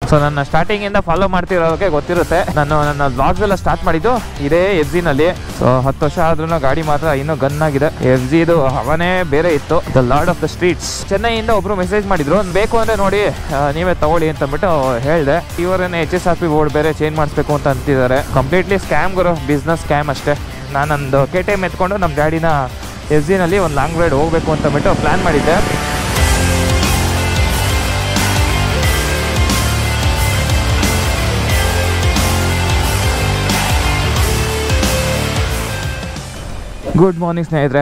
So ನನ್ನ ಸ್ಟಾರ್ಟಿಂಗಿಂದ follow ಮಾಡ್ತಿರೋದಕ್ಕೆ ಗೊತ್ತಿರುತ್ತೆ. ನಾನು ನನ್ನ ವ್ಲಾಗ್ಸ್ ಎಲ್ಲ ಸ್ಟಾರ್ಟ್ ಮಾಡಿದ್ದು ಇದೇ FZ-ನಲ್ಲಿ. ಸೊ 10 ವರ್ಷ ಆದ್ರೂ ಗಾಡಿ ಮಾತ್ರ ಇನ್ನೂ ಗನ್ ಆಗಿದೆ. FZ-ದು ಹವನೇ ಬೇರೆ ಇತ್ತು. The lord of the streets. ಚೆನ್ನೈಯಿಂದ ಒಬ್ರು ಮೆಸೇಜ್ ಮಾಡಿದ್ರು, ಬೇಕು ಅಂದರೆ ನೋಡಿ ನೀವೇ ತಗೊಳ್ಳಿ ಅಂತ ಅಂದ್ಬಿಟ್ಟು ಹೇಳಿದೆ. ಇವರೇನೆ HSRP ಬೋರ್ಡ್ ಬೇರೆ ಚೇಂಜ್ ಮಾಡಿಸ್ಬೇಕು ಅಂತ ಅಂತಿದ್ದಾರೆ. ಕಂಪ್ಲೀಟ್ಲಿ ಸ್ಕ್ಯಾಮ್ ಗುರು, ಬಿಸ್ನೆಸ್ ಸ್ಕ್ಯಾಮ್ ಅಷ್ಟೇ. ನಾನೊಂದು KTM ಎತ್ಕೊಂಡು ನಮ್ಮ ಗಾಡಿನ FZ-ನಲ್ಲಿ ಒಂದು ಲಾಂಗ್ ರೈಡ್ ಹೋಗಬೇಕು ಅಂತ ಅಂದ್ಬಿಟ್ಟು ಪ್ಲ್ಯಾನ್ ಮಾಡಿದ್ದೆ. ಗುಡ್ ಮಾರ್ನಿಂಗ್ ಸ್ನೇಹಿತರೆ,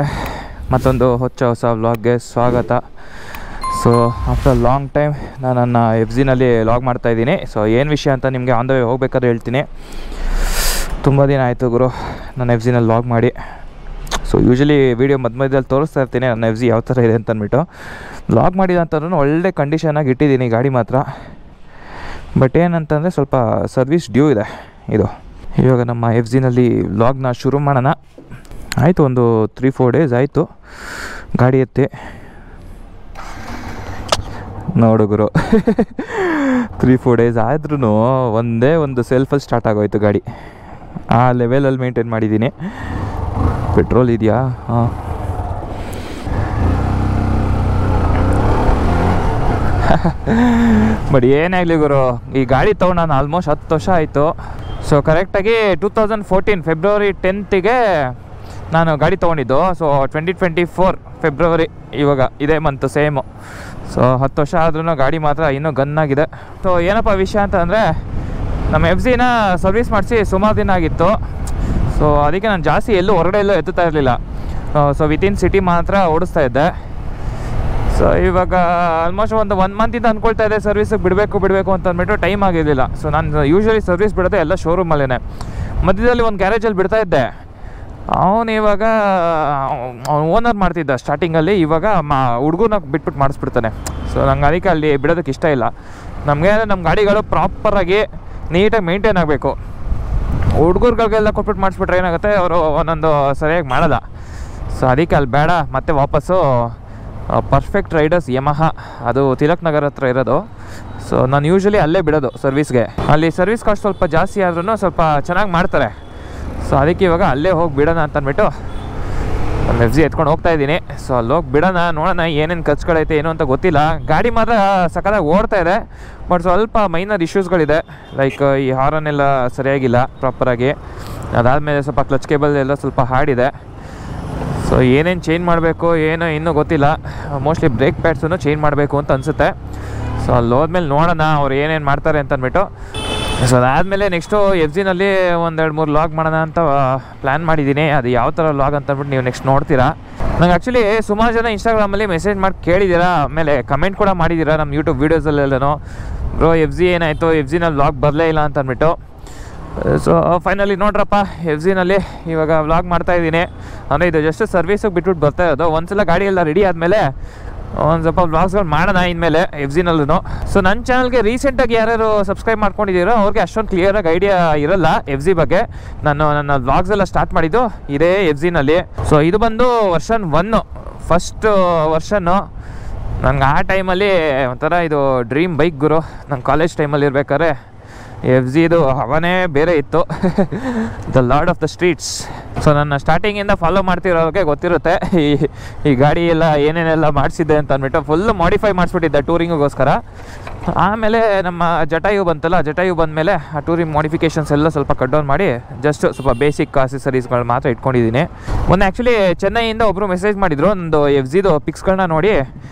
ಮತ್ತೊಂದು ಹೊಸ ವ್ಲಾಗ್ಗೆ ಸ್ವಾಗತ. ಸೊ ಆಫ್ಟರ್ ಲಾಂಗ್ ಟೈಮ್ ನಾನು ನನ್ನ FZ-ನಲ್ಲಿ ವ್ಲಾಗ್ ಮಾಡ್ತಾಯಿದ್ದೀನಿ. ಸೊ ಏನು ವಿಷಯ ಅಂತ ನಿಮಗೆ ಆನ್ ದ ವೇ ಹೋಗ್ಬೇಕಾದ್ರೆ ಹೇಳ್ತೀನಿ. ತುಂಬ ದಿನ ಆಯಿತು ಗುರು ನನ್ನ FZ-ನಲ್ಲಿ ವ್ಲಾಗ್ ಮಾಡಿ. ಸೊ ಯೂಶ್ವಲಿ ವೀಡಿಯೋ ಮಧ್ಯದಲ್ಲಿ ತೋರಿಸ್ತಾ ಇರ್ತೀನಿ ನನ್ನ FZ ಯಾವ ಥರ ಇದೆ ಅಂತ ಅಂದ್ಬಿಟ್ಟು. ವ್ಲಾಗ್ ಮಾಡಿದಂತಂದ್ರೂ ಒಳ್ಳೆ ಕಂಡೀಷನಾಗಿ ಇಟ್ಟಿದ್ದೀನಿ ಗಾಡಿ ಮಾತ್ರ. ಬಟ್ ಏನಂತಂದರೆ ಸ್ವಲ್ಪ ಸರ್ವಿಸ್ ಡ್ಯೂ ಇದೆ ಇದು. ಇವಾಗ ನಮ್ಮ FZ-ನಲ್ಲಿ ವ್ಲಾಗ್ನ ಶುರು ಮಾಡೋಣ. ಆಯಿತು, ಒಂದು 3-4 ಡೇಸ್ ಆಯಿತು ಗಾಡಿ ಎತ್ತಿ. ನೋಡು ಗುರು 3-4 ಡೇಸ್ ಆದ್ರೂ ಒಂದೇ ಒಂದು ಸೆಲ್ಫಲ್ಲಿ ಸ್ಟಾರ್ಟ್ ಆಗೋಯ್ತು ಗಾಡಿ. ಆ ಲೆವೆಲಲ್ಲಿ ಮೇಂಟೈನ್ ಮಾಡಿದ್ದೀನಿ. ಪೆಟ್ರೋಲ್ ಇದೆಯಾ? ಹಾಂ. ಬಟ್ ಏನಾಗಲಿ ಗುರು, ಈ ಗಾಡಿ ತೊಗೊಂಡು ನಾನು ಆಲ್ಮೋಸ್ಟ್ 10 ವರ್ಷ ಆಯಿತು. ಸೊ ಕರೆಕ್ಟಾಗಿ 2014 ಫೆಬ್ರವರಿ 10ಗೆ ನಾನು ಗಾಡಿ ತೊಗೊಂಡಿದ್ದು. ಸೊ 2024 ಫೆಬ್ರವರಿ, ಇವಾಗ ಇದೇ ಮಂತು ಸೇಮು. ಸೊ 10 ವರ್ಷ ಆದ್ರೂ ಗಾಡಿ ಮಾತ್ರ ಇನ್ನೂ ಗನ್ ಆಗಿದೆ. ಸೊ ಏನಪ್ಪ ವಿಷಯ ಅಂತ ಅಂದರೆ, ನಮ್ಮ FZ-ನ ಸರ್ವಿಸ್ ಮಾಡಿಸಿ ಸುಮಾರು ದಿನ ಆಗಿತ್ತು. ಸೊ ಅದಕ್ಕೆ ನಾನು ಜಾಸ್ತಿ ಎಲ್ಲೂ ಹೊರಗಡೆ ಎಲ್ಲೂ ಎತ್ತುತ್ತಾ ಇರಲಿಲ್ಲ. ಸೊ ವಿತಿನ್ ಸಿಟಿ ಮಾತ್ರ ಓಡಿಸ್ತಾ ಇದ್ದೆ. ಸೊ ಇವಾಗ ಆಲ್ಮೋಸ್ಟ್ ಒಂದು 1 ಮಂತಿಂದ ಅಂದ್ಕೊಳ್ತಾ ಇದ್ದೆ ಸರ್ವಿಸಿಗೆ ಬಿಡಬೇಕು ಅಂತ ಅಂದ್ಬಿಟ್ಟು ಟೈಮ್ ಆಗಿರಲಿಲ್ಲ. ಸೊ ನಾನು ಯೂಶ್ವಲಿ ಸರ್ವಿಸ್ ಬಿಡೋದೆ ಎಲ್ಲ ಶೋರೂಮಲ್ಲೇ. ಮಧ್ಯದಲ್ಲಿ ಒಂದು ಗ್ಯಾರೇಜಲ್ಲಿ ಬಿಡ್ತಾ ಇದ್ದೆ. ಅವನು ಇವಾಗ ಓನರ್ ಮಾಡ್ತಿದ್ದ ಸ್ಟಾರ್ಟಿಂಗಲ್ಲಿ. ಇವಾಗ ಹುಡುಗನ ಬಿಟ್ಬಿಟ್ಟು ಮಾಡಿಸ್ಬಿಡ್ತಾನೆ. ಸೊ ನಂಗೆ ಅದಕ್ಕೆ ಅಲ್ಲಿ ಬಿಡೋದಕ್ಕೆ ಇಷ್ಟ ಇಲ್ಲ. ನಮಗೆ ನಮ್ಮ ಗಾಡಿಗಳು ಪ್ರಾಪರಾಗಿ ನೀಟಾಗಿ ಮೇಂಟೈನ್ ಆಗಬೇಕು. ಹುಡುಗರುಗಳಿಗೆಲ್ಲ ಕೊಟ್ಬಿಟ್ಟು ಮಾಡಿಸ್ಬಿಟ್ರೆ ಏನಾಗುತ್ತೆ, ಅವರು ಒಂದೊಂದು ಸರಿಯಾಗಿ ಮಾಡಲ್ಲ. ಸೊ ಅದಕ್ಕೆ ಅಲ್ಲಿ ಬೇಡ. ಮತ್ತೆ ವಾಪಸ್ಸು ಪರ್ಫೆಕ್ಟ್ ರೈಡರ್ಸ್ ಯಮಹ, ಅದು ತಿಲಕ್ ನಗರ್ ಹತ್ರ ಇರೋದು. ಸೊ ನಾನು ಯೂಶ್ವಲಿ ಅಲ್ಲೇ ಬಿಡೋದು ಸರ್ವಿಸ್ಗೆ. ಅಲ್ಲಿ ಸರ್ವಿಸ್ ಕಾಸ್ಟ್ ಸ್ವಲ್ಪ ಜಾಸ್ತಿ ಆದ್ರೂ ಸ್ವಲ್ಪ ಚೆನ್ನಾಗಿ ಮಾಡ್ತಾರೆ. ಸೊ ಅದಕ್ಕೆ ಇವಾಗ ಅಲ್ಲೇ ಹೋಗಿ ಬಿಡೋಣ ಅಂತ ಅಂದ್ಬಿಟ್ಟು ನಮ್ಮ FZ ಎತ್ಕೊಂಡು ಹೋಗ್ತಾ ಇದ್ದೀನಿ. ಸೊ ಅಲ್ಲಿ ಹೋಗಿ ಬಿಡೋಣ, ನೋಡೋಣ ಏನೇನು ಖರ್ಚುಗಳೈತೆ ಏನು ಅಂತ ಗೊತ್ತಿಲ್ಲ. ಗಾಡಿ ಮಾತ್ರ ಸಖತ್ತಾಗಿ ಓಡ್ತಾ ಇದೆ. ಬಟ್ ಸ್ವಲ್ಪ ಮೈನರ್ ಇಶ್ಯೂಸ್ಗಳಿದೆ. ಲೈಕ್ ಈ ಹಾರನ್ ಎಲ್ಲ ಸರಿಯಾಗಿಲ್ಲ ಪ್ರಾಪರಾಗಿ. ಅದಾದಮೇಲೆ ಸ್ವಲ್ಪ ಕ್ಲಚ್ ಕೇಬಲ್ ಎಲ್ಲ ಸ್ವಲ್ಪ ಹಾರ್ಡಿದೆ. ಸೊ ಏನೇನು ಚೇಂಜ್ ಮಾಡಬೇಕು ಏನೋ ಇನ್ನೂ ಗೊತ್ತಿಲ್ಲ. ಮೋಸ್ಟ್ಲಿ ಬ್ರೇಕ್ ಪ್ಯಾಡ್ಸನ್ನು ಚೇಂಜ್ ಮಾಡಬೇಕು ಅಂತ ಅನಿಸುತ್ತೆ. ಸೊ ಅಲ್ಲಿ ಹೋದ್ಮೇಲೆ ನೋಡೋಣ ಅವ್ರು ಏನೇನು ಮಾಡ್ತಾರೆ ಅಂತ ಅಂದ್ಬಿಟ್ಟು. ಸೊ ಅದಾದಮೇಲೆ ನೆಕ್ಸ್ಟು FZ-ನಲ್ಲಿ 1-2-3 ವ್ಲಾಗ್ ಮಾಡೋಣ ಅಂತ ಪ್ಲ್ಯಾನ್ ಮಾಡಿದ್ದೀನಿ. ಅದು ಯಾವ ಥರ ವ್ಲಾಗ್ ಅಂತ ಅಂದ್ಬಿಟ್ಟು ನೀವು ನೆಕ್ಸ್ಟ್ ನೋಡ್ತೀರಾ. ನಂಗೆ ಆ್ಯಕ್ಚುಲಿ ಸುಮಾರು ಜನ ಇನ್ಸ್ಟಾಗ್ರಾಮಲ್ಲಿ ಮೆಸೇಜ್ ಮಾಡಿ ಕೇಳಿದ್ದೀರಾ, ಆಮೇಲೆ ಕಮೆಂಟ್ ಕೂಡ ಮಾಡಿದ್ದೀರಾ ನಮ್ಮ ಯೂಟ್ಯೂಬ್ ವೀಡಿಯೋಸಲ್ಲೆಲ್ಲನೂ. ಬ್ರೋ FZ ಏನಾಯಿತು, FZ-ನಲ್ಲಿ ವ್ಲಾಗ್ ಬರಲೇ ಇಲ್ಲ ಅಂತ ಅಂದ್ಬಿಟ್ಟು. ಸೊ ಫೈನಲಿ ನೋಡ್ರಪ್ಪ, FZ-ನಲ್ಲಿ ಇವಾಗ ವ್ಲಾಗ್ ಮಾಡ್ತಾಯಿದ್ದೀನಿ. ಅಂದರೆ ಇದು ಜಸ್ಟ್ ಸರ್ವಿಸಿಗೆ ಬಿಟ್ಬಿಟ್ಟು ಬರ್ತಾ ಇರೋದು. ಒಂದ್ಸಲ ಗಾಡಿ ಎಲ್ಲ ರೆಡಿ ಆದಮೇಲೆ ಒಂದು ಸ್ವಲ್ಪ ವ್ಲಾಗ್ಸ್ಗಳು ಮಾಡೋಣ ಇನ್ಮೇಲೆ FZ-ನಲ್ಲೂ. ಸೊ ನನ್ನ ಚಾನಲ್ಗೆ ರೀಸೆಂಟಾಗಿ ಯಾರ್ಯಾರು ಸಬ್ಸ್ಕ್ರೈಬ್ ಮಾಡ್ಕೊಂಡಿದ್ದೀರೋ ಅವ್ರಿಗೆ ಅಷ್ಟೊಂದು ಕ್ಲಿಯರಾಗಿ ಐಡಿಯಾ ಇರೋಲ್ಲ FZ ಬಗ್ಗೆ. ನಾನು ನನ್ನ ವ್ಲಾಗ್ಸ್ ಎಲ್ಲ ಸ್ಟಾರ್ಟ್ ಮಾಡಿದ್ದು ಇದೇ FZ-ನಲ್ಲಿ. ಸೊ ಇದು ಬಂದು ವರ್ಷನ್ 1, ಫಸ್ಟ್ ವರ್ಷನ್ನು. ನಂಗೆ ಆ ಟೈಮಲ್ಲಿ ಒಂಥರ ಇದು ಡ್ರೀಮ್ ಬೈಕ್ ಗುರು. ನಂಗೆ ಕಾಲೇಜ್ ಟೈಮಲ್ಲಿ ಇರ್ಬೇಕಾದ್ರೆ FZ-ದು ಹವನೇ ಬೇರೆ ಇತ್ತು. The lord of the streets. So ನನ್ನ ಸ್ಟಾರ್ಟಿಂಗಿಂದ ಫಾಲೋ ಮಾಡ್ತಿರೋದಕ್ಕೆ ಗೊತ್ತಿರುತ್ತೆ ಈ ಗಾಡಿ ಎಲ್ಲ ಏನೇನೆಲ್ಲ ಮಾಡಿಸಿದ್ದೆ ಅಂತ ಅಂದ್ಬಿಟ್ಟು. ಫುಲ್ಲು ಮಾಡಿಫೈ ಮಾಡಿಸ್ಬಿಟ್ಟಿದ್ದೆ ಟೂರಿಂಗಿಗೋಸ್ಕರ. ಆಮೇಲೆ ನಮ್ಮ ಜಟಾಯು ಬಂತಲ್ಲ, ಜಟಾಯು ಬಂದಮೇಲೆ ಆ ಟೂರಿಂಗ್ ಮಾಡಿಫಿಕೇಷನ್ಸ್ ಎಲ್ಲ ಸ್ವಲ್ಪ ಕಟ್ ಡೌನ್ ಮಾಡಿ ಜಸ್ಟ್ ಸ್ವಲ್ಪ ಬೇಸಿಕ್ ಆಕ್ಸೆಸರೀಸ್ಗಳು ಮಾತ್ರ ಇಟ್ಕೊಂಡಿದ್ದೀನಿ. ಮೊನ್ನೆ ಆ್ಯಕ್ಚುಲಿ ಚೆನ್ನೈಯಿಂದ ಒಬ್ಬರು ಮೆಸೇಜ್ ಮಾಡಿದರು, ಒಂದು FZ-ದು ಪಿಕ್ಸ್ಗಳನ್ನ ನೋಡಿ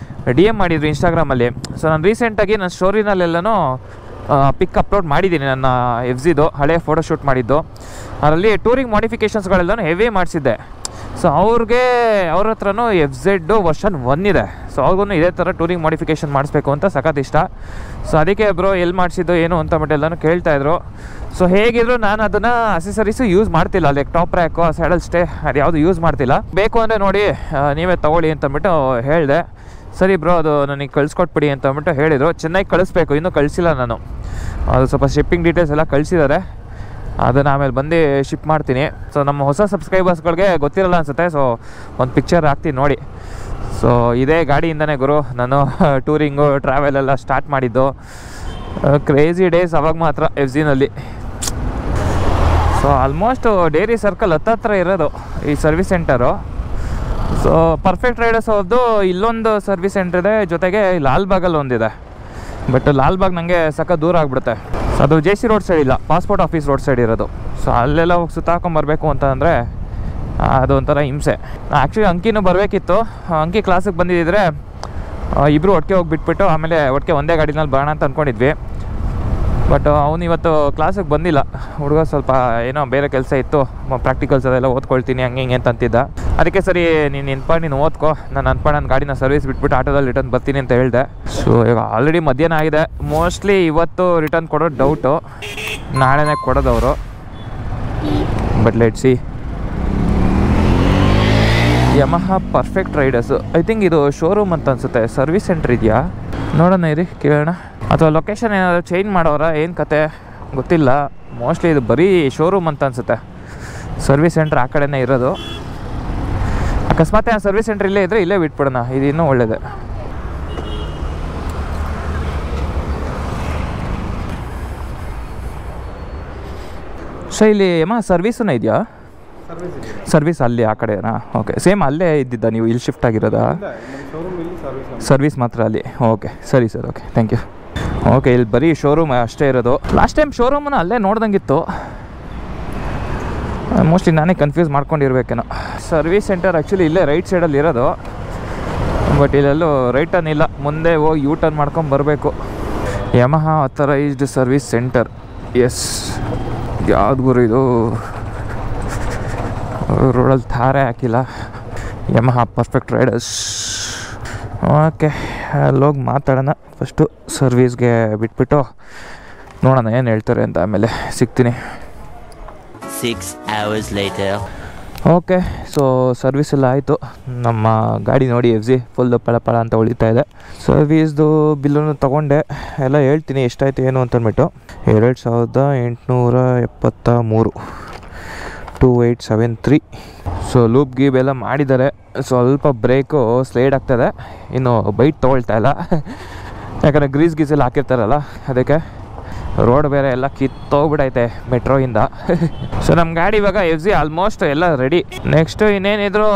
DM ಮಾಡಿದರು ಇನ್ಸ್ಟಾಗ್ರಾಮಲ್ಲಿ. ಸೊ ನಾನು ರೀಸೆಂಟಾಗಿ ನನ್ನ ಸ್ಟೋರಿನಲ್ಲೆಲ್ಲನೂ ಪಿಕ್ ಅಪ್ಲೋಡ್ ಮಾಡಿದ್ದೀನಿ ನನ್ನ FZ-ದು ಹಳೆ ಫೋಟೋಶೂಟ್ ಮಾಡಿದ್ದು. ಅದರಲ್ಲಿ ಟೂರಿಂಗ್ ಮಾಡಿಫಿಕೇಷನ್ಸ್ಗಳೆಲ್ಲನೂ ಹೆವಿ ಮಾಡಿಸಿದ್ದೆ. ಸೊ ಅವ್ರ ಹತ್ರನೂ FZ ವರ್ಷನ್ 1 ಇದೆ. ಸೊ ಅವ್ರಿಗೂ ಇದೇ ಥರ ಟೂರಿಂಗ್ ಮಾಡಿಫಿಕೇಷನ್ ಮಾಡಿಸ್ಬೇಕು ಅಂತ ಸಖತ್ ಇಷ್ಟ. ಸೊ ಅದಕ್ಕೆ ಬ್ರೋ ಎಲ್ಲಿ ಮಾಡಿಸಿದ್ದು ಏನು ಅಂತ ಬಿಟ್ಟು ಎಲ್ಲನೂ ಕೇಳ್ತಾಯಿದ್ರು. ಸೊ ಹೇಗಿದ್ರು ನಾನು ಅದನ್ನು ಅಸೆಸರೀಸು ಯೂಸ್ ಮಾಡ್ತಿಲ್ಲ. Like top rack, saddle stay ಅದು ಯಾವುದು ಯೂಸ್ ಮಾಡ್ತಿಲ್ಲ. ಬೇಕು ಅಂದರೆ ನೋಡಿ ನೀವೇ ತೊಗೊಳ್ಳಿ ಅಂತಂದ್ಬಿಟ್ಟು ಹೇಳಿದೆ. ಸರಿ ಬ್ರೋ ಅದು ನನಗೆ ಕಳಿಸ್ಕೊಟ್ಬಿಡಿ ಅಂತ ಅಂದ್ಬಿಟ್ಟು ಹೇಳಿದರು. ಚೆನ್ನೈಗೆ ಕಳಿಸ್ಬೇಕು, ಇನ್ನೂ ಕಳಿಸಿಲ್ಲ ನಾನು. ಅದು ಸ್ವಲ್ಪ ಶಿಪ್ಪಿಂಗ್ ಡೀಟೇಲ್ಸ್ ಎಲ್ಲ ಕಳಿಸಿದ್ದಾರೆ. ಅದನ್ನು ಆಮೇಲೆ ಬಂದು ಶಿಪ್ ಮಾಡ್ತೀನಿ. ಸೊ ನಮ್ಮ ಹೊಸ ಸಬ್ಸ್ಕ್ರೈಬರ್ಸ್ಗಳಿಗೆ ಗೊತ್ತಿರಲ್ಲ ಅನಿಸುತ್ತೆ. ಸೊ ಒಂದು ಪಿಕ್ಚರ್ ಹಾಕ್ತೀನಿ ನೋಡಿ. ಸೊ ಇದೇ ಗಾಡಿಯಿಂದನೇ ಗುರು ನಾನು ಟೂರಿಂಗು ಟ್ರಾವೆಲೆಲ್ಲ ಸ್ಟಾರ್ಟ್ ಮಾಡಿದ್ದು. ಕ್ರೇಜಿ ಡೇಸ್ ಅವಾಗ ಮಾತ್ರ ಎಫ್ ಜಿನಲ್ಲಿ. ಸೊ ಆಲ್ಮೋಸ್ಟ್ ಡೈರಿ ಸರ್ಕಲ್ ಹತ್ತತ್ರ ಇರೋದು ಈ service centre. So perfect riders ಅವ್ರದ್ದು ಇಲ್ಲೊಂದು ಸರ್ವಿಸ್ ಸೆಂಟರ್ ಇದೆ, ಜೊತೆಗೆ ಲಾಲ್ಬಾಗಲ್ಲಿ ಒಂದಿದೆ. ಬಟ್ ಲಾಲ್ಬಾಗ್ ನನಗೆ ಸಕ್ಕ ದೂರ ಆಗಿಬಿಡುತ್ತೆ. ಅದು ಜೆ ಸಿ ರೋಡ್ ಸೈಡ್ ಇಲ್ಲ, ಪಾಸ್ಪೋರ್ಟ್ ಆಫೀಸ್ ರೋಡ್ ಸೈಡ್ ಇರೋದು. ಸೊ ಅಲ್ಲೆಲ್ಲ ಹೋಗಿ ಸುತ್ತಾಕೊಂಬರ್ಬೇಕು ಅಂತ ಅಂದರೆ ಅದೊಂಥರ ಹಿಂಸೆ. ಆ್ಯಕ್ಚುಲಿ ಅಂಕಿನೂ ಬರಬೇಕಿತ್ತು. ಅಂಕಿ ಕ್ಲಾಸಿಗೆ ಬಂದಿದ್ದರೆ ಇಬ್ಬರು ಒಟ್ಟಿಗೆ ಹೋಗಿಬಿಟ್ಬಿಟ್ಟು ಆಮೇಲೆ ಒಟ್ಟಿಗೆ ಒಂದೇ ಗಾಡಿನಲ್ಲಿ ಬರೋಣ ಅಂತ ಅಂದ್ಕೊಂಡಿದ್ವಿ. ಬಟ್ ಅವನು ಇವತ್ತು ಕ್ಲಾಸಿಗೆ ಬಂದಿಲ್ಲ. ಹುಡುಗ ಸ್ವಲ್ಪ ಏನೋ ಬೇರೆ ಕೆಲಸ ಇತ್ತು, ಪ್ರಾಕ್ಟಿಕಲ್ಸ್ ಅದೆಲ್ಲ ಓದ್ಕೊಳ್ತೀನಿ ಹಂಗೆ ಹಿಂಗೆ ಅಂತ ಅಂತಿದ್ದ. ಅದಕ್ಕೆ ಸರಿ ನೀನು ನಿನ್ಪಾಡು ನೀನು ಓದ್ಕೋ, ನಾನು ಅನ್ಪಾಡು ನನ್ನ ಗಾಡಿನ ಸರ್ವಿಸ್ ಬಿಟ್ಬಿಟ್ಟು ಆಟೋದಲ್ಲಿ ರಿಟರ್ನ್ ಬರ್ತೀನಿ ಅಂತ ಹೇಳಿದೆ. ಸೊ ಈಗ ಆಲ್ರೆಡಿ ಮಧ್ಯಾಹ್ನ ಆಗಿದೆ. ಮೋಸ್ಟ್ಲಿ ಇವತ್ತು ರಿಟರ್ನ್ ಕೊಡೋದು ಡೌಟು, ನಾಳೆನೇ ಕೊಡೋದವರು. But let see. Yamaha perfect riders, I think ಇದು ಶೋರೂಮ್ ಅಂತ ಅನಿಸುತ್ತೆ. ಸರ್ವಿಸ್ ಸೆಂಟ್ರ್ ಇದೆಯಾ ನೋಡೋಣ ಇರಿ, ಕೇಳೋಣ. ಅಥವಾ ಲೊಕೇಶನ್ ಏನಾದರೂ ಚೇಂಜ್ ಮಾಡೋರ ಏನು ಕತೆ ಗೊತ್ತಿಲ್ಲ. ಮೋಸ್ಟ್ಲಿ ಇದು ಬರೀ ಶೋರೂಮ್ ಅಂತ ಅನಿಸುತ್ತೆ. ಸರ್ವಿಸ್ ಸೆಂಟ್ರ್ ಆ ಕಡೆನೇ ಇರೋದು. ಅಕಸ್ಮಾತ್ ಆ ಸರ್ವಿಸ್ ಸೆಂಟ್ರ್ ಇಲ್ಲೇ ಇದ್ದರೆ ಇಲ್ಲೇ ಬಿಟ್ಬಿಡೋಣ, ಇದು ಇನ್ನೂ ಒಳ್ಳೆಯದೇ. ಸೊ ಇಲ್ಲಿ ಸರ್ವಿಸೂ ಇದೆಯಾ? ಸರ್ವಿಸ್ ಅಲ್ಲಿ ಆ ಕಡೆನಾ? ಓಕೆ, ಸೇಮ್ ಅಲ್ಲೇ ಇದ್ದಿದ್ದ ನೀವು ಇಲ್ಲಿ ಶಿಫ್ಟ್ ಆಗಿರೋದಾ? ಸರ್ವಿಸ್ ಮಾತ್ರ ಅಲ್ಲಿ. ಓಕೆ ಸರಿ sir, okay thank you. Okay, ಇಲ್ಲಿ ಬರೀ ಶೋರೂಮ್ ಅಷ್ಟೇ ಇರೋದು. ಲಾಸ್ಟ್ ಟೈಮ್ ಶೋರೂಮನ್ನು ಅಲ್ಲೇ ನೋಡ್ದಂಗಿತ್ತು. ಮೋಸ್ಟ್ಲಿ ನಾನೇ ಕನ್ಫ್ಯೂಸ್ ಮಾಡ್ಕೊಂಡಿರ್ಬೇಕೇನೋ. ಸರ್ವಿಸ್ ಸೆಂಟರ್ ಆ್ಯಕ್ಚುಲಿ ಇಲ್ಲೇ ರೈಟ್ ಸೈಡಲ್ಲಿ ಇರೋದು. ಬಟ್ ಇಲ್ಲೆಲ್ಲೂ ರೈಟ್ ಟರ್ನ್ ಇಲ್ಲ, ಮುಂದೆ ಹೋಗಿ ಯೂ ಟರ್ನ್ ಮಾಡ್ಕೊಂಡು ಬರಬೇಕು. Yamaha authorised service centre. Yes, ಯಾವ್ದು ಗುರು ಇದು? ರೋಡಲ್ಲಿ ತಾರೆ ಹಾಕಿಲ್ಲ. Yamaha perfect Riders. ಓಕೆ, ಅಲ್ಲೋಗಿ ಮಾತಾಡೋಣ. ಫಸ್ಟು ಸರ್ವಿಸ್ಗೆ ಬಿಟ್ಬಿಟ್ಟು ನೋಡೋಣ ಏನು ಹೇಳ್ತಾರೆ ಅಂತ, ಆಮೇಲೆ ಸಿಗ್ತೀನಿ. 6 hours later. Okay, so service ಎಲ್ಲ ಆಯಿತು. ನಮ್ಮ ಗಾಡಿ ನೋಡಿ ಎಫ್ ಜಿ ಫುಲ್ ಪಳ ಅಂತ ಹೊಳಿತಾ ಇದೆ. ಸರ್ವಿಸ್ದು ಬಿಲ್ಲನ್ನು ತೊಗೊಂಡೆ, ಎಲ್ಲ ಹೇಳ್ತೀನಿ ಎಷ್ಟಾಯಿತು ಏನು ಅಂತಂದ್ಬಿಟ್ಟು. 2873 2873. ಸೊ ಲೂಪ್ ಗೀಬ್ ಎಲ್ಲ ಮಾಡಿದ್ದಾರೆ. ಸ್ವಲ್ಪ ಬ್ರೇಕು ಸ್ಲೈಡ್ ಆಗ್ತದೆ, ಇನ್ನು ಬೈಟ್ ತೊಗೊಳ್ತಾ ಇಲ್ಲ. ಯಾಕಂದರೆ ಗ್ರೀಸ್ ಗೀಸ್ ಎಲ್ಲ ಹಾಕಿರ್ತಾರಲ್ಲ, ಅದಕ್ಕೆ. ರೋಡ್ ಬೇರೆ ಎಲ್ಲ ಕಿತ್ತೋಗ್ಬಿಟ್ಟೈತೆ ಮೆಟ್ರೋಯಿಂದ. ಸೊ ನಮ್ಮ ಗಾಡಿ ಇವಾಗ ಎಫ್ ಜಿ ಆಲ್ಮೋಸ್ಟ್ ಎಲ್ಲ ರೆಡಿ. ನೆಕ್ಸ್ಟು ಇನ್ನೇನಿದ್ರು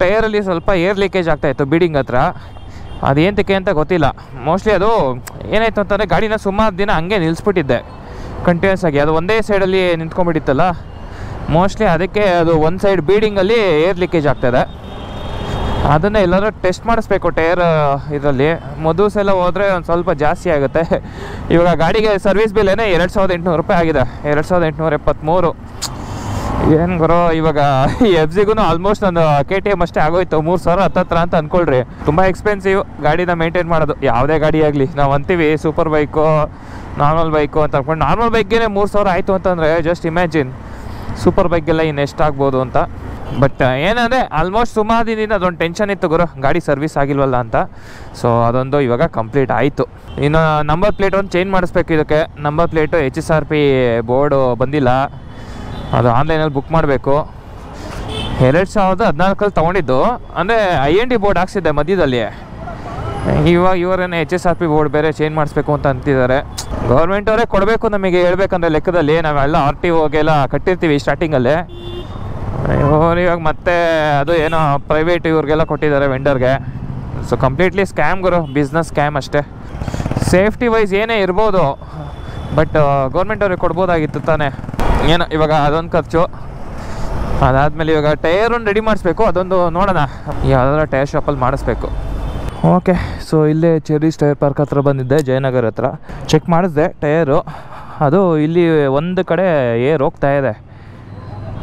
ಟೈರಲ್ಲಿ ಸ್ವಲ್ಪ ಏರ್ ಲೀಕೇಜ್ ಆಗ್ತಾಯಿತ್ತು ಬೀಡಿಂಗ್ ಹತ್ರ. ಅದೇಂತಕ್ಕೆ ಅಂತ ಗೊತ್ತಿಲ್ಲ. ಮೋಸ್ಟ್ಲಿ ಅದು ಏನಾಯಿತು ಅಂತಂದರೆ ಗಾಡಿನ ಸುಮಾರು ದಿನ ಹಂಗೆ ನಿಲ್ಲಿಸ್ಬಿಟ್ಟಿದ್ದೆ ಕಂಟಿನ್ಯೂಸ್ ಆಗಿ. ಅದು ಒಂದೇ ಸೈಡಲ್ಲಿ ನಿಂತ್ಕೊಂಡ್ಬಿಟ್ಟಿತ್ತಲ್ಲ, ಮೋಸ್ಟ್ಲಿ ಅದಕ್ಕೆ ಅದು ಒಂದು ಸೈಡ್ ಬೀಡಿಂಗಲ್ಲಿ ಏರ್ ಲೀಕೇಜ್ ಆಗ್ತಾಯಿದೆ. ಅದನ್ನು ಎಲ್ಲರೂ ಟೆಸ್ಟ್ ಮಾಡಿಸ್ಬೇಕು ಟೈರ್ ಇದರಲ್ಲಿ. ಮದುವ್ಸ್ ಎಲ್ಲ ಹೋದರೆ ಒಂದು ಸ್ವಲ್ಪ ಜಾಸ್ತಿ ಆಗುತ್ತೆ. ಇವಾಗ ಗಾಡಿಗೆ ಸರ್ವಿಸ್ ಬಿಲ್ ಏನೇ 2800 ರೂಪಾಯಿ ಆಗಿದೆ. 2873. ಏನು ಗುರು, ಇವಾಗ ಎಫ್ ಜಿಗೂ ಆಲ್ಮೋಸ್ಟ್ ನಾನು KTM ಅಷ್ಟೇ ಆಗೋಯ್ತು. 3000 ಹತ್ತತ್ರ ಅಂತ ಅಂದ್ಕೊಳ್ರಿ. ತುಂಬ ಎಕ್ಸ್ಪೆನ್ಸಿವ್ ಗಾಡಿನ ಮೇಂಟೈನ್ ಮಾಡೋದು, ಯಾವುದೇ ಗಾಡಿ ಆಗಲಿ. ನಾವು ಅಂತೀವಿ ಸೂಪರ್ ಬೈಕು, ನಾರ್ಮಲ್ ಬೈಕು ಅಂತ ಅಂದ್ಕೊಂಡು. ನಾರ್ಮಲ್ ಬೈಕ್ಗೆ 3000 ಆಯಿತು ಅಂತಂದರೆ ಜಸ್ಟ್ ಇಮ್ಯಾಜಿನ್ ಸೂಪರ್ ಬೈಕ್ಗೆಲ್ಲ ಇನ್ನು ಎಷ್ಟಾಗ್ಬೋದು ಅಂತ. ಬಟ್ ಏನಂದರೆ ಆಲ್ಮೋಸ್ಟ್ ಸುಮಾರು ದಿನದಿಂದ ಅದೊಂದು ಟೆನ್ಷನ್ ಇತ್ತು ಗುರು, ಗಾಡಿ ಸರ್ವಿಸ್ ಆಗಿಲ್ವಲ್ಲ ಅಂತ. ಸೊ ಅದೊಂದು ಇವಾಗ ಕಂಪ್ಲೀಟ್ ಆಯಿತು. ಇನ್ನು ನಂಬರ್ ಪ್ಲೇಟ್ ಒಂದು ಚೇಂಜ್ ಮಾಡಿಸ್ಬೇಕು. ಇದಕ್ಕೆ ನಂಬರ್ ಪ್ಲೇಟು HSRP ಬೋರ್ಡು ಬಂದಿಲ್ಲ, ಅದು ಆನ್ಲೈನಲ್ಲಿ ಬುಕ್ ಮಾಡಬೇಕು. 2014 ತೊಗೊಂಡಿದ್ದು, ಅಂದರೆ IND ಬೋರ್ಡ್ ಹಾಕ್ಸಿದ್ದೆ ಮಧ್ಯದಲ್ಲಿ. ಇವಾಗ ಇವರೇನು HSRP ಬೋರ್ಡ್ ಬೇರೆ ಚೇಂಜ್ ಮಾಡಿಸ್ಬೇಕು ಅಂತ ಅಂತಿದ್ದಾರೆ. ಗೌರ್ಮೆಂಟ್ ಅವರೇ ಕೊಡಬೇಕು ನಮಗೆ, ಹೇಳ್ಬೇಕಂದ್ರೆ ಲೆಕ್ಕದಲ್ಲಿ. ನಾವೆಲ್ಲ RTOಗೆಲ್ಲ ಕಟ್ಟಿರ್ತೀವಿ ಸ್ಟಾರ್ಟಿಂಗಲ್ಲೇ. ಇವಾಗ ಮತ್ತೆ ಅದು ಏನೋ ಪ್ರೈವೇಟ್ ಇವ್ರಿಗೆಲ್ಲ ಕೊಟ್ಟಿದ್ದಾರೆ ವೆಂಡರ್ಗೆ. ಸೊ ಕಂಪ್ಲೀಟ್ಲಿ ಸ್ಕ್ಯಾಮ್ ಗುರು, ಬಿಸ್ನೆಸ್ ಸ್ಕ್ಯಾಮ್ ಅಷ್ಟೇ. ಸೇಫ್ಟಿ ವೈಸ್ ಏನೇ ಇರ್ಬೋದು, ಬಟ್ ಗೌರ್ಮೆಂಟ್ ಅವ್ರಿಗೆ ಕೊಡ್ಬೋದಾಗಿತ್ತು ತಾನೇ. ಏನೋ ಇವಾಗ ಅದೊಂದು ಖರ್ಚು. ಅದಾದಮೇಲೆ ಇವಾಗ ಟೈರನ್ನು ರೆಡಿ ಮಾಡಿಸ್ಬೇಕು. ಅದೊಂದು ನೋಡೋಣ, ಯಾವುದಾದ್ರೂ ಟೈರ್ ಶಾಪಲ್ಲಿ ಮಾಡಿಸ್ಬೇಕು. ಓಕೆ, ಸೊ ಇಲ್ಲೇ ಚೆರೀಸ್ ಟೈರ್ ಪಾರ್ಕ್ ಹತ್ರ ಬಂದಿದ್ದೆ, ಜಯನಗರ್ ಹತ್ರ. ಚೆಕ್ ಮಾಡಿಸ್ದೆ ಟೈರು. ಅದು ಇಲ್ಲಿ ಒಂದು ಕಡೆ ಏರ್ ಹೋಗ್ತಾ ಇದೆ.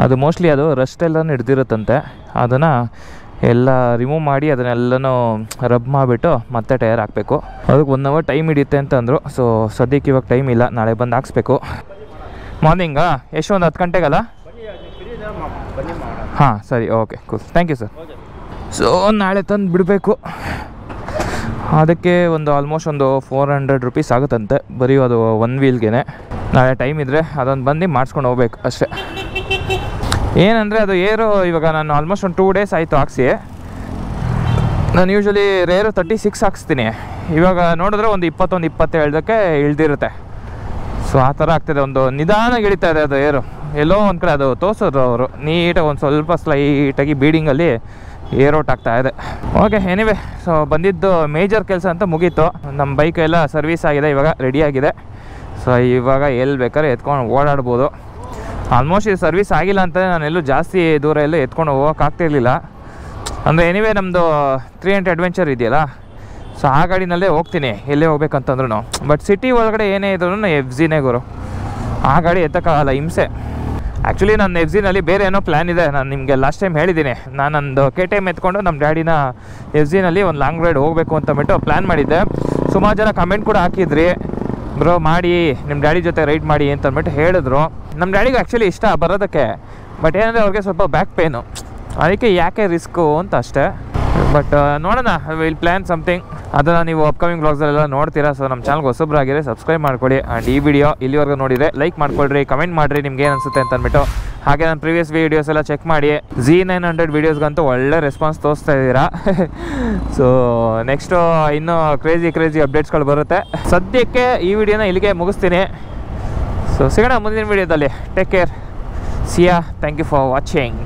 ಅದು ಮೋಸ್ಟ್ಲಿ ಅದು ರಸ್ಟ್ ಎಲ್ಲನೂ ಹಿಡ್ದಿರುತ್ತಂತೆ. ಅದನ್ನು ಎಲ್ಲ ರಿಮೂವ್ ಮಾಡಿ ಅದನ್ನೆಲ್ಲನೂ ರಬ್ ಮಾಡಿಬಿಟ್ಟು ಮತ್ತೆ ಟೈರ್ ಹಾಕಬೇಕು. ಅದಕ್ಕೆ 1 hour ಟೈಮ್ ಹಿಡಿಯುತ್ತೆ ಅಂತಂದರು. ಸೊ ಸದ್ಯಕ್ಕೆ ಇವಾಗ ಟೈಮ್ ಇಲ್ಲ, ನಾಳೆ ಬಂದು ಹಾಕ್ಸ್ಬೇಕು. ಮಾರ್ನಿಂಗಾ ಎಷ್ಟು, ಒಂದು 10 ಗಂಟೆಗಲ್ಲ? ಹಾಂ ಸರಿ, okay cool, thank you sir. So ನಾಳೆ ತಂದು ಬಿಡಬೇಕು. ಅದಕ್ಕೆ ಒಂದು ಆಲ್ಮೋಸ್ಟ್ ಒಂದು 400 ರೂಪೀಸ್ ಆಗುತ್ತಂತೆ, ಬರೀ ಅದು 1 ವೀಲ್ಗೆ. ನಾಳೆ ಟೈಮ್ ಇದ್ದರೆ ಅದೊಂದು ಬಂದು ಮಾಡಿಸ್ಕೊಂಡು ಹೋಗ್ಬೇಕು ಅಷ್ಟೇ. ಏನಂದರೆ ಅದು ಏರು ಇವಾಗ ನಾನು ಆಲ್ಮೋಸ್ಟ್ ಒಂದು 2 days ಆಯಿತು ಹಾಕ್ಸಿ. ನಾನು ಯೂಶ್ವಲಿ ರೇರು 36 ಹಾಕ್ಸ್ತೀನಿ, ಇವಾಗ ನೋಡಿದ್ರೆ ಒಂದು 21-27ಕ್ಕೆ ಇಳ್ದಿರುತ್ತೆ. ಸೊ ಆ ಥರ ಆಗ್ತಿದೆ, ಒಂದು ನಿಧಾನಾಗಿ ಇಳಿತಾ ಇದೆ ಅದು ಏರು. ಎಲ್ಲೋ ಒಂದು ಕಡೆ ಅದು ತೋರಿಸಿದ್ರು ಅವರು ನೀಟಾಗಿ ಒಂದು ಸ್ವಲ್ಪ ಸ್ಲೈಟಾಗಿ ಬೀಡಿಂಗಲ್ಲಿ ಏರೋಟ್ ಆಗ್ತಾ ಇದೆ. ಓಕೆ, ಎನಿವೆ ಸೊ ಬಂದಿದ್ದು ಮೇಜರ್ ಕೆಲಸ ಅಂತ ಮುಗೀತು. ನಮ್ಮ ಬೈಕ್ ಎಲ್ಲ ಸರ್ವಿಸ್ ಆಗಿದೆ, ಇವಾಗ ರೆಡಿಯಾಗಿದೆ. ಸೊ ಇವಾಗ ಎಲ್ಲಿ ಬೇಕಾದ್ರೆ ಎತ್ಕೊಂಡು ಓಡಾಡ್ಬೋದು. ಆಲ್ಮೋಸ್ಟ್ ಇದು ಸರ್ವಿಸ್ ಆಗಿಲ್ಲ ಅಂತಲೇ ನಾನೆಲ್ಲೂ ಜಾಸ್ತಿ ದೂರ ಎಲ್ಲೂ ಎತ್ಕೊಂಡು ಹೋಗೋಕ್ಕಾಗ್ತಿರ್ಲಿಲ್ಲ. ಅಂದರೆ ಎನಿವೆ ನಮ್ಮದು 300 ಅಡ್ವೆಂಚರ್ ಇದೆಯಲ್ಲ, ಸೊ ಆ ಗಾಡಿನಲ್ಲೇ ಹೋಗ್ತೀನಿ ಎಲ್ಲೇ ಹೋಗ್ಬೇಕಂತಂದ್ರೂ. ಬಟ್ ಸಿಟಿ ಒಳಗಡೆ ಏನೇ ಇದ್ರೂ FZನೇ ಗುರು, ಆ ಗಾಡಿ ಎತ್ತಕ್ಕಾಗಲ್ಲ, ಹಿಂಸೆ. ಆ್ಯಕ್ಚುಲಿ ನನ್ನ FZನಲ್ಲಿ ಬೇರೆ ಏನೋ ಪ್ಲ್ಯಾನ್ ಇದೆ. ನಾನು ನಿಮಗೆ ಲಾಸ್ಟ್ ಟೈಮ್ ಹೇಳಿದ್ದೀನಿ, ನಾನೊಂದು KTM ಎತ್ಕೊಂಡು ನಮ್ಮ ಡ್ಯಾಡಿನ FZನಲ್ಲಿ ಒಂದು ಲಾಂಗ್ ರೈಡ್ ಹೋಗಬೇಕು ಅಂತಬಿಟ್ಟು ಪ್ಲ್ಯಾನ್ ಮಾಡಿದ್ದೆ. ಸುಮಾರು ಜನ ಕಮೆಂಟ್ ಕೂಡ ಹಾಕಿದ್ರಿ, ಬ್ರೋ ಮಾಡಿ ನಿಮ್ಮ ಡ್ಯಾಡಿ ಜೊತೆ ರೈಡ್ ಮಾಡಿ ಅಂತಂದ್ಬಿಟ್ಟು ಹೇಳಿದ್ರು. ನಮ್ಮ ಡ್ಯಾಡಿಗೆ ಆ್ಯಕ್ಚುಲಿ ಇಷ್ಟ ಬರೋದಕ್ಕೆ, ಬಟ್ ಏನಂದರೆ ಅವ್ರಿಗೆ ಸ್ವಲ್ಪ ಬ್ಯಾಕ್ ಪೇನು, ಅದಕ್ಕೆ ಯಾಕೆ ರಿಸ್ಕು ಅಂತ ಅಷ್ಟೇ. ಬಟ್ ನೋಡೋಣ, ವಿಲ್ ಪ್ಲ್ಯಾನ್ ಸಮಥಿಂಗ್. ಅದನ್ನು ನೀವು ಅಪ್ಕಮಿಂಗ್ ವ್ಲಾಗ್ಸಲ್ಲೆಲ್ಲ ನೋಡ್ತೀರಾ. ಸೊ ನಮ್ಮ ಚಾನಲ್ಗೆ ಹೊಸಬ್ರಾಗಿದ್ರೆ ಸಬ್ಸ್ಕ್ರೈಬ್ ಮಾಡ್ಕೊಳ್ಳಿ. ಆ್ಯಂಡ್ ಈ ವಿಡಿಯೋ ಇಲ್ಲಿವರೆಗೂ ನೋಡಿದರೆ ಲೈಕ್ ಮಾಡ್ಕೊಳ್ರಿ, ಕಮೆಂಟ್ ಮಾಡಿರಿ ನಿಮ್ಗೆ ಏನು ಅನಿಸುತ್ತೆ ಅಂತ ಅಂದ್ಬಿಟ್ಟು. ಹಾಗೆ ನಾನು ಪ್ರೀವಿಯಸ್ ವೀಡಿಯೋಸ್ ಎಲ್ಲ ಚೆಕ್ ಮಾಡಿ Z900 ವೀಡಿಯೋಸ್ಗಂತೂ ಒಳ್ಳೆ ರೆಸ್ಪಾನ್ಸ್ ತೋರಿಸ್ತಾ ಇದ್ದೀರಾ. ಸೊ ನೆಕ್ಸ್ಟು ಇನ್ನೂ ಕ್ರೇಜಿ ಅಪ್ಡೇಟ್ಸ್ಗಳು ಬರುತ್ತೆ. ಸದ್ಯಕ್ಕೆ ಈ ವಿಡಿಯೋನ ಇಲ್ಲಿಗೆ ಮುಗಿಸ್ತೀನಿ. ಸೊ ಸಿಗೋಣ ಮುಂದಿನ ವೀಡಿಯೋದಲ್ಲಿ. Take care, see ya, thank you for watching.